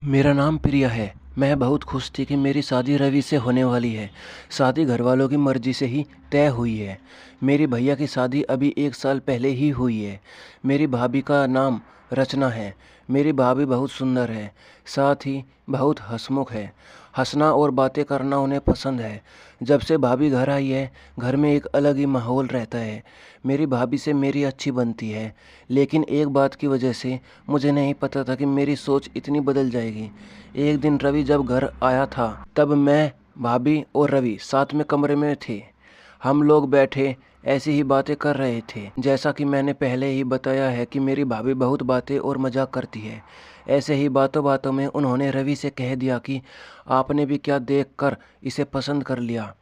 मेरा नाम प्रिया है। मैं बहुत खुश थी कि मेरी शादी रवि से होने वाली है। शादी घरवालों की मर्ज़ी से ही तय हुई है। मेरी भैया की शादी अभी 1 साल पहले ही हुई है। मेरी भाभी का नाम रचना है। मेरी भाभी बहुत सुंदर है, साथ ही बहुत हँसमुख है। हँसना और बातें करना उन्हें पसंद है। जब से भाभी घर आई है, घर में एक अलग ही माहौल रहता है। मेरी भाभी से मेरी अच्छी बनती है, लेकिन एक बात की वजह से मुझे नहीं पता था कि मेरी सोच इतनी बदल जाएगी। एक दिन रवि जब घर आया था, तब मैं, भाभी और रवि साथ में कमरे में थे। हम लोग बैठे ऐसी ही बातें कर रहे थे। जैसा कि मैंने पहले ही बताया है कि मेरी भाभी बहुत बातें और मजाक करती है। ऐसे ही बातों बातों में उन्होंने रवि से कह दिया कि आपने भी क्या देखकर इसे पसंद कर लिया।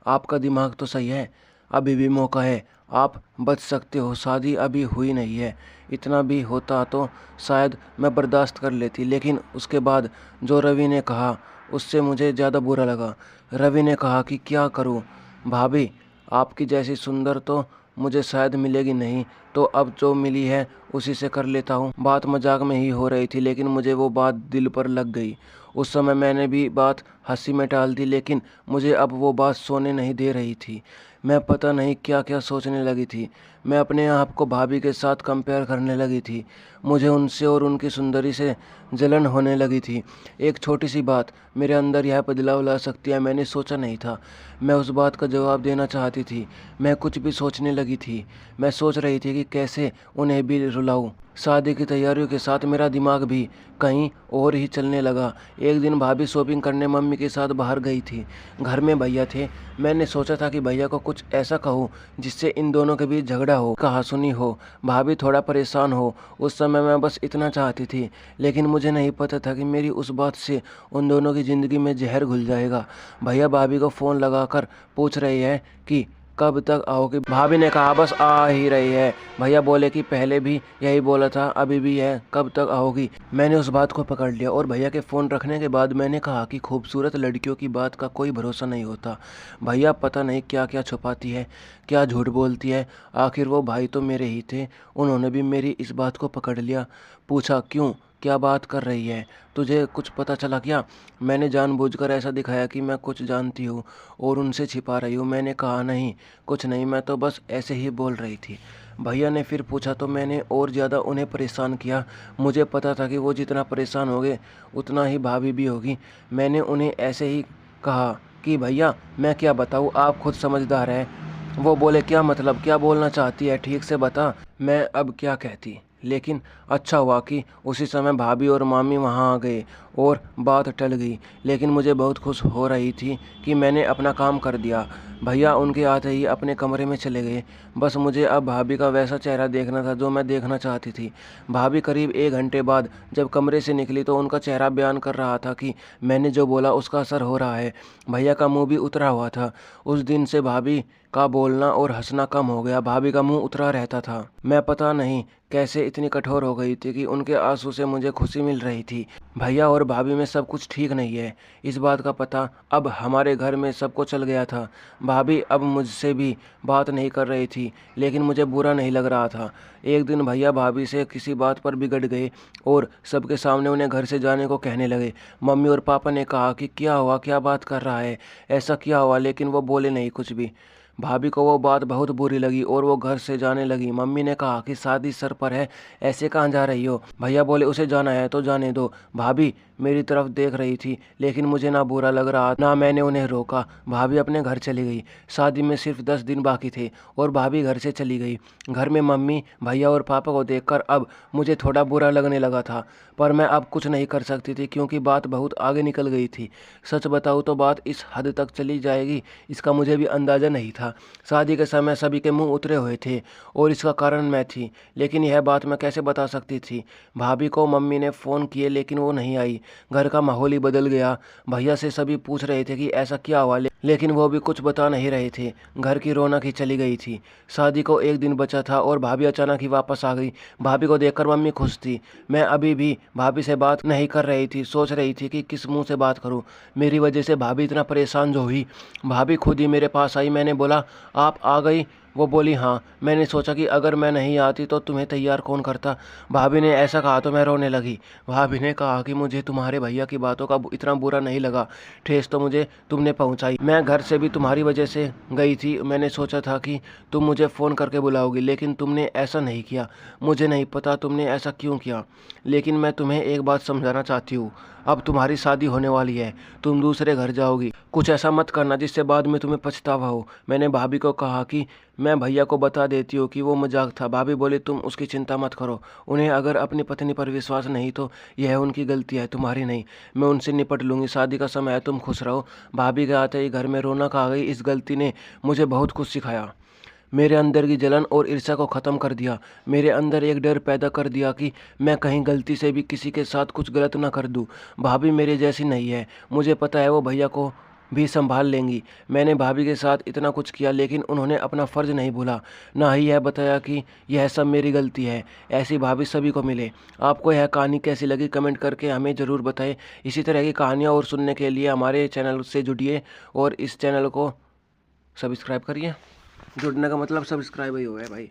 आपका दिमाग तो सही है, अभी भी मौका है, आप बच सकते हो, शादी अभी हुई नहीं है। इतना भी होता तो शायद मैं बर्दाश्त कर लेती, लेकिन उसके बाद जो रवि ने कहा उससे मुझे ज़्यादा बुरा लगा। रवि ने कहा कि क्या करूं भाभी, आपकी जैसी सुंदर तो मुझे शायद मिलेगी नहीं, तो अब जो मिली है उसी से कर लेता हूँ। बात मजाक में ही हो रही थी, लेकिन मुझे वो बात दिल पर लग गई। उस समय मैंने भी बात हंसी में टाल दी, लेकिन मुझे अब वो बात सोने नहीं दे रही थी। मैं पता नहीं क्या क्या सोचने लगी थी। मैं अपने आप को भाभी के साथ कंपेयर करने लगी थी। मुझे उनसे और उनकी सुंदरी से जलन होने लगी थी। एक छोटी सी बात मेरे अंदर यह बदलाव ला सकती है, मैंने सोचा नहीं था। मैं उस बात का जवाब देना चाहती थी। मैं कुछ भी सोचने लगी थी। मैं सोच रही थी कि कैसे उन्हें भी रुलाऊं। शादी की तैयारियों के साथ मेरा दिमाग भी कहीं और ही चलने लगा। एक दिन भाभी शॉपिंग करने मम्मी के साथ बाहर गई थी। घर में भैया थे। मैंने सोचा था कि भैया को कुछ ऐसा कहूँ जिससे इन दोनों के बीच झगड़ा हो, कहासुनी हो, भाभी थोड़ा परेशान हो। उस समय मैं बस इतना चाहती थी, लेकिन मुझे नहीं पता था कि मेरी उस बात से उन दोनों की ज़िंदगी में जहर घुल जाएगा। भैया भाभी को फ़ोन लगाकर पूछ रहे हैं कि कब तक आओगे। भाभी ने कहा बस आ ही रही है। भैया बोले कि पहले भी यही बोला था, अभी भी है, कब तक आओगी। मैंने उस बात को पकड़ लिया और भैया के फ़ोन रखने के बाद मैंने कहा कि खूबसूरत लड़कियों की बात का कोई भरोसा नहीं होता। भैया पता नहीं क्या क्या छुपाती है, क्या झूठ बोलती है। आखिर वो भाई तो मेरे ही थे। उन्होंने भी मेरी इस बात को पकड़ लिया। पूछा क्यों, क्या बात कर रही है, तुझे कुछ पता चला क्या। मैंने जानबूझकर ऐसा दिखाया कि मैं कुछ जानती हूँ और उनसे छिपा रही हूँ। मैंने कहा नहीं, कुछ नहीं, मैं तो बस ऐसे ही बोल रही थी। भैया ने फिर पूछा तो मैंने और ज़्यादा उन्हें परेशान किया। मुझे पता था कि वो जितना परेशान होंगे उतना ही भाभी भी होगी। मैंने उन्हें ऐसे ही कहा कि भैया मैं क्या बताऊँ, आप खुद समझदार हैं। वो बोले क्या मतलब, क्या बोलना चाहती है, ठीक से बता। मैं अब क्या कहती, लेकिन अच्छा हुआ कि उसी समय भाभी और मामी वहाँ आ गए और बात टल गई। लेकिन मुझे बहुत खुश हो रही थी कि मैंने अपना काम कर दिया। भैया उनके आते ही अपने कमरे में चले गए। बस मुझे अब भाभी का वैसा चेहरा देखना था जो मैं देखना चाहती थी। भाभी करीब 1 घंटे बाद जब कमरे से निकली तो उनका चेहरा बयान कर रहा था कि मैंने जो बोला उसका असर हो रहा है। भैया का मुंह भी उतरा हुआ था। उस दिन से भाभी का बोलना और हंसना कम हो गया। भाभी का मुंह उतरा रहता था। मैं पता नहीं कैसे इतनी कठोर हो गई थी कि उनके आंसू से मुझे खुशी मिल रही थी। भैया और भाभी में सब कुछ ठीक नहीं है, इस बात का पता अब हमारे घर में सबको चल गया था। भाभी अब मुझसे भी बात नहीं कर रही थी, लेकिन मुझे बुरा नहीं लग रहा था। एक दिन भैया भाभी से किसी बात पर बिगड़ गए और सबके सामने उन्हें घर से जाने को कहने लगे। मम्मी और पापा ने कहा कि क्या हुआ, क्या बात कर रहा है, ऐसा क्या हुआ, लेकिन वो बोले नहीं कुछ भी। भाभी को वो बात बहुत बुरी लगी और वो घर से जाने लगी। मम्मी ने कहा कि शादी सर पर है, ऐसे कहाँ जा रही हो। भैया बोले उसे जाना है तो जाने दो। भाभी मेरी तरफ देख रही थी, लेकिन मुझे ना बुरा लग रहा ना मैंने उन्हें रोका। भाभी अपने घर चली गई। शादी में सिर्फ 10 दिन बाकी थे और भाभी घर से चली गई। घर में मम्मी, भैया और पापा को देखकर अब मुझे थोड़ा बुरा लगने लगा था, पर मैं अब कुछ नहीं कर सकती थी क्योंकि बात बहुत आगे निकल गई थी। सच बताऊँ तो बात इस हद तक चली जाएगी इसका मुझे भी अंदाज़ा नहीं था। शादी के समय सभी के मुंह उतरे हुए थे और इसका कारण मैं थी, लेकिन यह बात मैं कैसे बता सकती थी। भाभी को मम्मी ने फ़ोन किए लेकिन वो नहीं आई। घर का माहौल ही बदल गया। भैया से सभी पूछ रहे थे कि ऐसा क्या हुआ, लेकिन वो भी कुछ बता नहीं रहे थे। घर की रौनक ही चली गई थी। शादी को 1 दिन बचा था और भाभी अचानक ही वापस आ गई। भाभी को देखकर मम्मी खुश थी। मैं अभी भी भाभी से बात नहीं कर रही थी, सोच रही थी कि किस मुंह से बात करूं। मेरी वजह से भाभी इतना परेशान जो हुई। भाभी खुद ही मेरे पास आई। मैंने बोला आप आ गई, वो बोली हाँ। मैंने सोचा कि अगर मैं नहीं आती तो तुम्हें तैयार कौन करता। भाभी ने ऐसा कहा तो मैं रोने लगी। भाभी ने कहा कि मुझे तुम्हारे भैया की बातों का इतना बुरा नहीं लगा, ठेस तो मुझे तुमने पहुंचाई। मैं घर से भी तुम्हारी वजह से गई थी। मैंने सोचा था कि तुम मुझे फ़ोन करके बुलाओगी, लेकिन तुमने ऐसा नहीं किया। मुझे नहीं पता तुमने ऐसा क्यों किया, लेकिन मैं तुम्हें एक बात समझाना चाहती हूँ। अब तुम्हारी शादी होने वाली है, तुम दूसरे घर जाओगी। कुछ ऐसा मत करना जिससे बाद में तुम्हें पछतावा हो। मैंने भाभी को कहा कि मैं भैया को बता देती हूँ कि वो मजाक था। भाभी बोली तुम उसकी चिंता मत करो, उन्हें अगर अपनी पत्नी पर विश्वास नहीं तो यह उनकी गलती है, तुम्हारी नहीं। मैं उनसे निपट लूँगी, शादी का समय है, तुम खुश रहो। भाभी के आते ही घर में रौनक आ गई। इस गलती ने मुझे बहुत कुछ सिखाया। मेरे अंदर की जलन और ईर्ष्या को ख़त्म कर दिया। मेरे अंदर एक डर पैदा कर दिया कि मैं कहीं गलती से भी किसी के साथ कुछ गलत ना कर दूं। भाभी मेरे जैसी नहीं है, मुझे पता है वो भैया को भी संभाल लेंगी। मैंने भाभी के साथ इतना कुछ किया, लेकिन उन्होंने अपना फ़र्ज़ नहीं भूला, ना ही यह बताया कि यह सब मेरी गलती है। ऐसी भाभी सभी को मिले। आपको यह कहानी कैसी लगी कमेंट करके हमें ज़रूर बताएं। इसी तरह की कहानियाँ और सुनने के लिए हमारे चैनल से जुड़िए और इस चैनल को सब्सक्राइब करिए। जुड़ने का मतलब सब्सक्राइब ही हुआ है भाई।